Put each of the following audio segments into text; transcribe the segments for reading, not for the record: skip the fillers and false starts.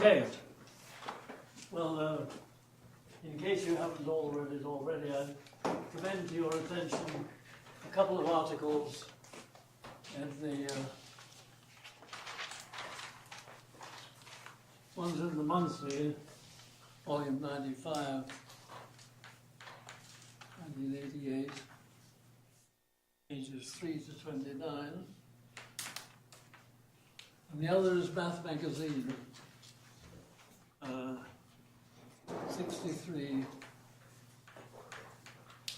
Okay. Well, in case you haven't all read it already, I commend to your attention a couple of articles in the one's in the monthly, volume 95, 1988, pages 3 to 29, and the other is Math Magazine, 63,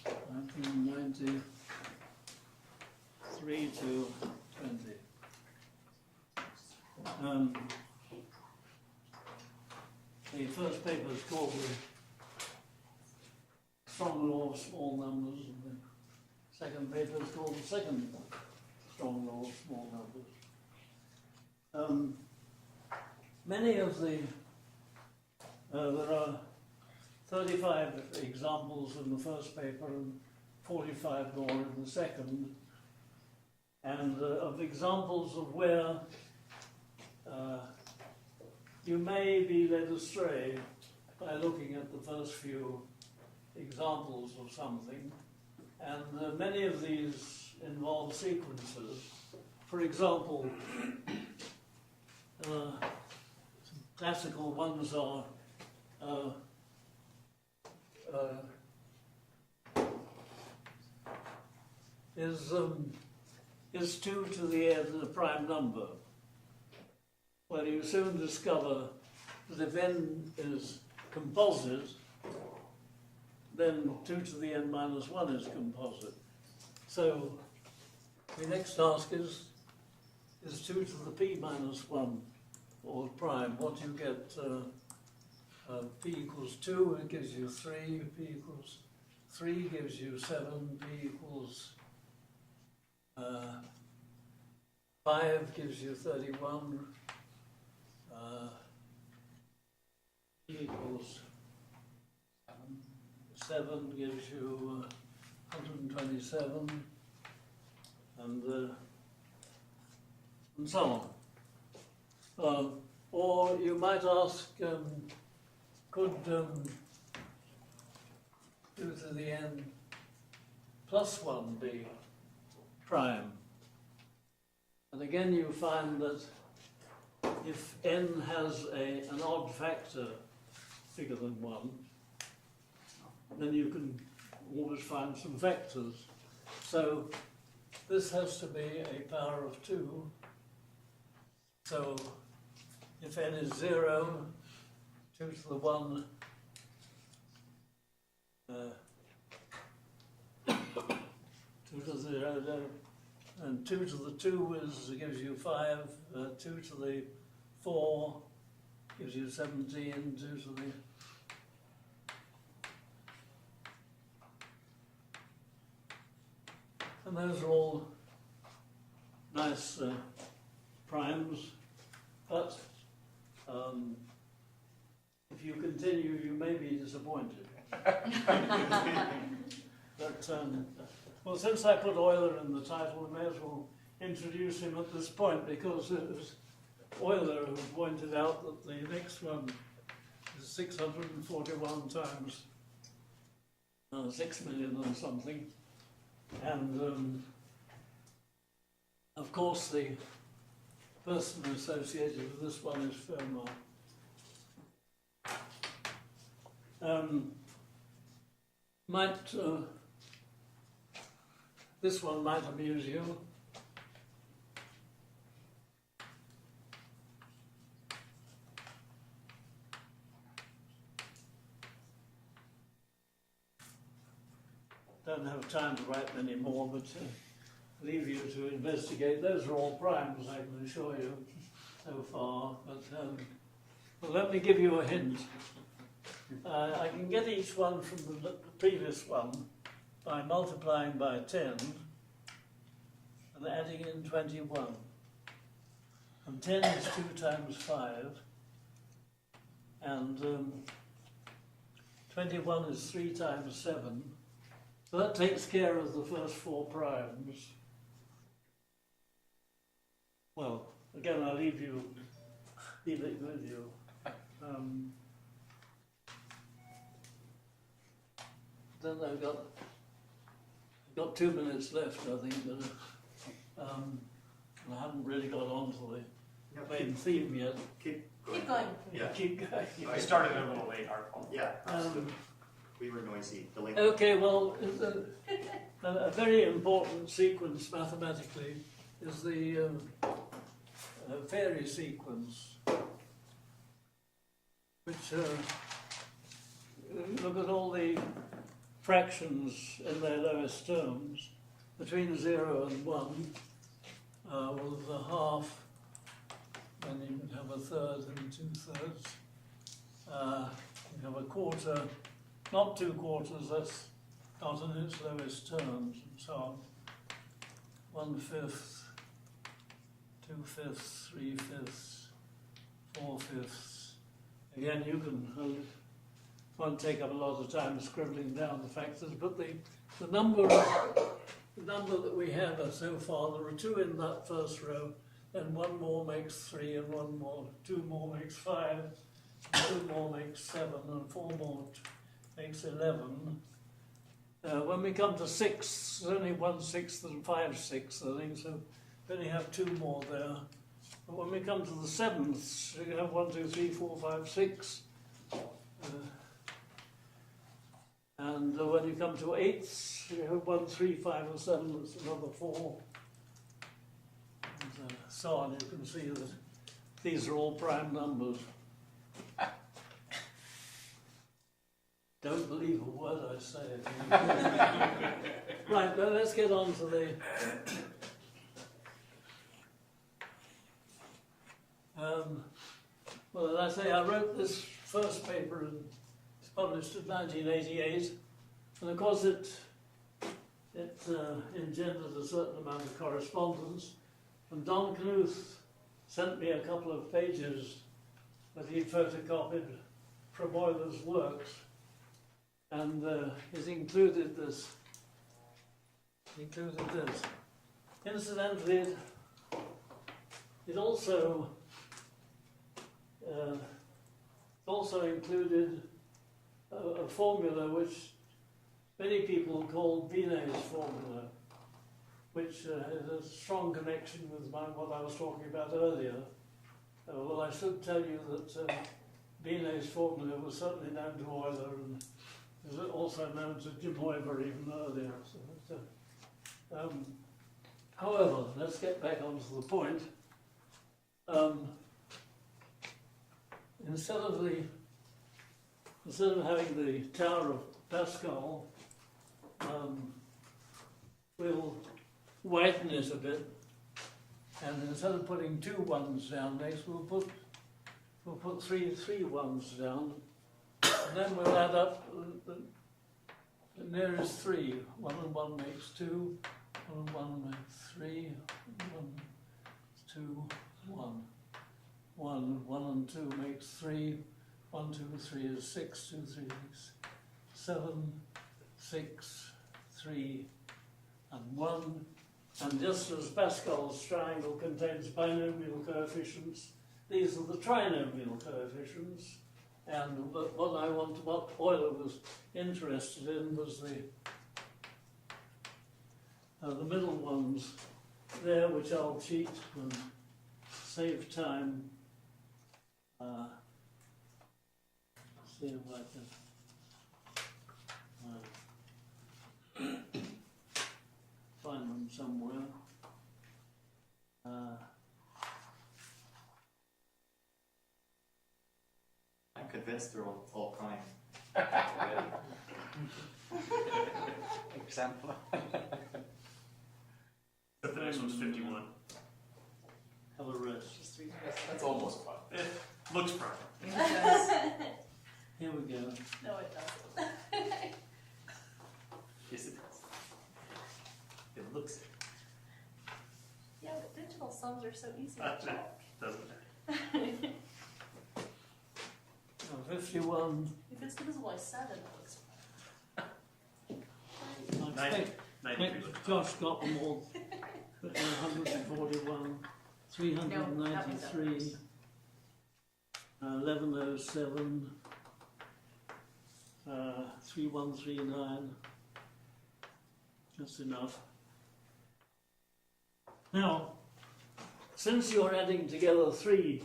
1993 to 20. The first paper is called The Strong Law of Small Numbers, and the second paper is called The Second Strong Law of Small Numbers. Many of the, there are 35 examples in the first paper and 45 more in the second, and of examples of where you may be led astray by looking at the first few examples of something, and many of these involve sequences. For example, some classical ones are is 2 to the n a prime number? Well, you soon discover that if n is composite, then 2 to the n minus 1 is composite. So the next task is 2 to the p minus 1, or prime. What you get, p equals 2, it gives you 3, p equals 3 gives you 7, p equals 5 gives you 31, p equals 7 gives you 127, and so on. Or you might ask, could 2 to the n plus 1 be prime? And again you find that if n has an odd factor bigger than 1, then you can always find some vectors. So this has to be a power of 2. So if n is 0, 2 to the 1 2 to the 0, and 2 to the 2 gives you 5, 2 to the 4 gives you 17, 2 to the and those are all nice primes, but if you continue, you may be disappointed. But, well, since I put Euler in the title, I may as well introduce him at this point, because it was Euler who pointed out that the next one is 641 times 6 million or something. And of course the person associated with this one is Fermat. This one might amuse you. Don't have time to write many more, but leave you to investigate. Those are all primes, I can assure you, so far. But well, let me give you a hint. I can get each one from the previous one by multiplying by 10 and adding in 21. And 10 is 2 times 5, and 21 is 3 times 7. So that takes care of the first 4 primes. Well, again, I'll leave it with you. Then I've got 2 minutes left, I think, but I haven't really got on to the main theme yet. Keep going. Keep going. Yeah. Keep going. We started a little late, our fault. Yeah, we were noisy. The link. Okay, well, a very important sequence mathematically is the vary sequence, which look at all the fractions in their lowest terms between 0 and 1, with a half, and you can have a third and 2/3. You have a quarter, not 2 quarters, that's not in its lowest terms, and so on. 1/5, 2/5, 3/5, 4/5. Again, you can, won't take up a lot of time scribbling down the factors, but the number that we have so far, there are 2 in that first row, then 1 more makes 3, and 2 more makes 5, and 2 more makes 7, and 4 more makes 11. When we come to 6, there's only 1/6 and 5/6, I think, so we only have 2 more there. But when we come to the 7ths, you have 1, 2, 3, 4, 5, 6. And when you come to 8ths, you have 1, 3, 5, and 7, that's another 4. And so on. You can see that these are all prime numbers. Don't believe a word I say. Right, now let's get on to the well, as I say, I wrote this first paper and it's published in 1988, and of course it engendered a certain amount of correspondence, and Don Knuth sent me a couple of pages that he'd photocopied from Euler's works, and he's included this. Incidentally, it also included a formula which many people call Binet's formula, which has a strong connection with what I was talking about earlier. Well, I should tell you that Binet's formula was certainly known to Euler and is also known to de Moivre even earlier. However, let's get back onto the point. Instead of having the Tower of Pascal, we'll widen it a bit, and instead of putting 2 1s down next, we'll put 3 1s down, and then we'll add up the nearest 3. 1 and 1 makes 2. 1 and 1 makes 3. 1, 2, 1. 1 and 2 makes 3. 1, 2, 3 is 6. 2, 3 is 7, 6, 3, and 1. And just as Pascal's triangle contains binomial coefficients, these are the trinomial coefficients. And what Euler was interested in was the middle ones there, which I'll cheat and save time. See if I can find them somewhere. I'm convinced they're all prime. Example. The next one's 51. Have a rest. That's almost fun. It looks prime. Here we go. No, it doesn't. Yes, it does. It looks it. Yeah, but digital sums are so easy to check. Doesn't it? 51. If it's divisible by 7, it looks I think 93 looks Josh got them all. 141, 393, 1107, 3139. That's enough. Now, since you're adding together three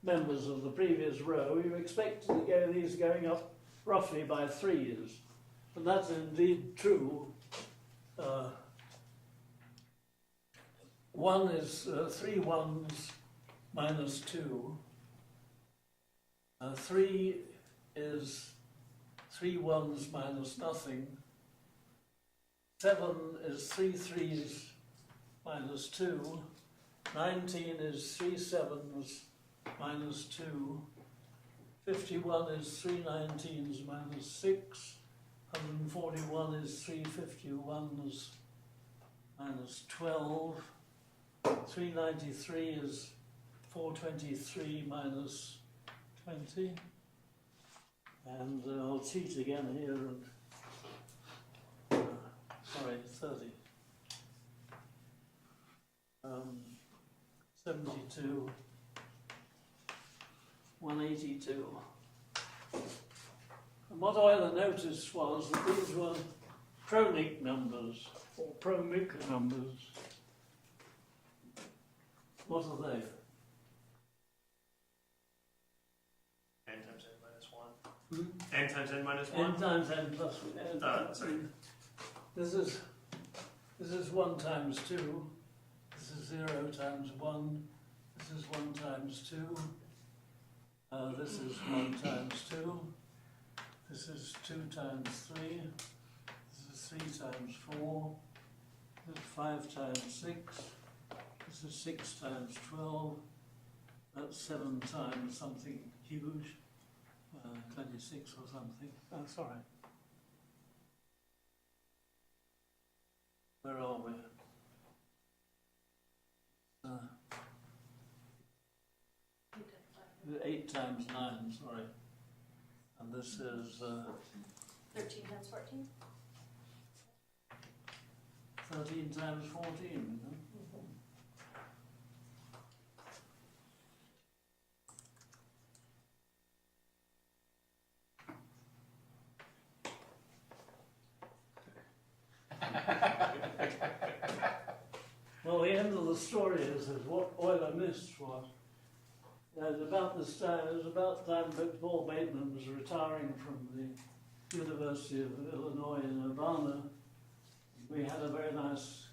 members of the previous row, you expect to get these going up roughly by threes. And that's indeed true. One is 3 ones minus 2. 3 is 3 ones minus nothing. 7 is 3 threes minus 2. 19 is 3 sevens minus 2. 51 is 3 19s minus 6. 141 is 3 51s minus 12. 393 is 423 minus 20. And I'll cheat again here and, sorry, 30. 72. 182. And what Euler noticed was that these were chronic numbers, or chromic numbers. What are they? N times n minus 1. Hmm? N times n minus 1. N times n plus n. Sorry. This is 1 times 2. This is 0 times 1. This is 1 times 2. This is 1 times 2. This is 2 times 3. This is 3 times 4. This is 5 times 6. This is 6 times 12. That's 7 times something huge. 26 or something. Oh, sorry. Where are we? 8 times 9, sorry. And this is 13 times 14? 13 times 14. Well, the end of the story is what Euler missed was at about this time, it was about the time that Paul Bateman was retiring from the University of Illinois in Urbana. We had a very nice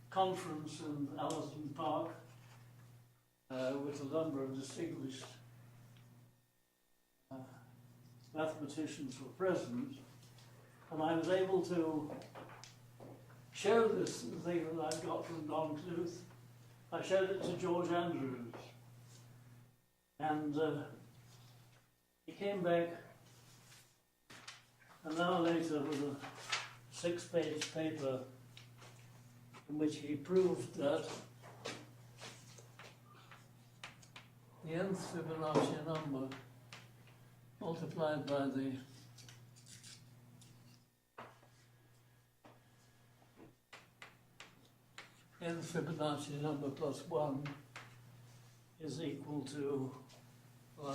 conference in Allerton Park with a number of distinguished mathematicians were present, and I was able to show this thing that I've got from Don Knuth. I showed it to George Andrews, and he came back an hour later with a 6-page paper in which he proved that the nth Fibonacci number multiplied by the nth Fibonacci number plus 1 is equal to, well,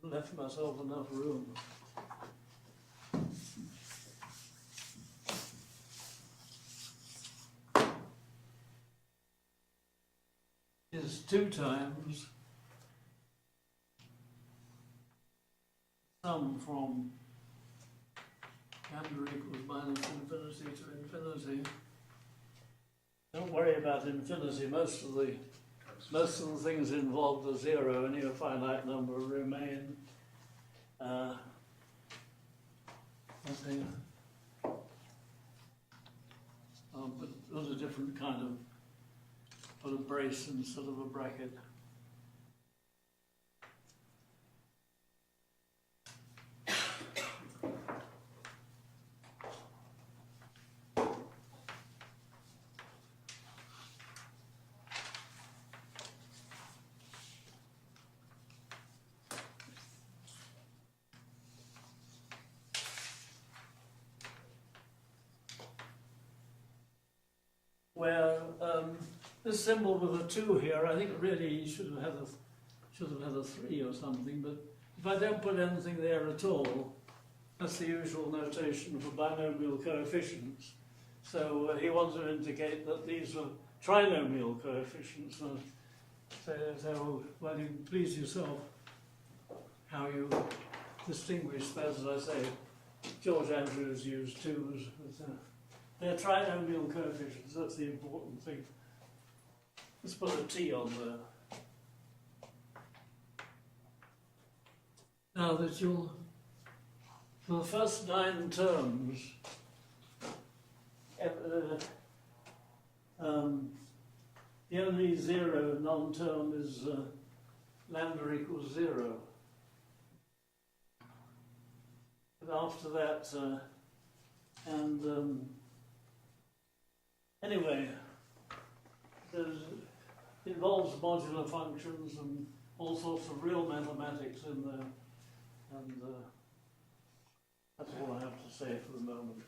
I've left myself enough room. Is 2 times sum from lambda equals minus infinity to infinity. Don't worry about infinity. Most of the things involved are 0, only a finite number remain. But there's a different kind of put a brace instead of a bracket. Where this symbol with a 2 here, I think really you should should have had a 3 or something, but if I don't put anything there at all, that's the usual notation for binomial coefficients. So he wants to indicate that these were trinomial coefficients. So well, you can please yourself how you distinguish that. As I say, George Andrews used 2s. They're trinomial coefficients, that's the important thing. Let's put a T on there. Now that you'll, for the first 9 terms, the only 0 non-term is lambda equals 0. But after that, anyway, it involves modular functions and all sorts of real mathematics in there, and that's all I have to say for the moment.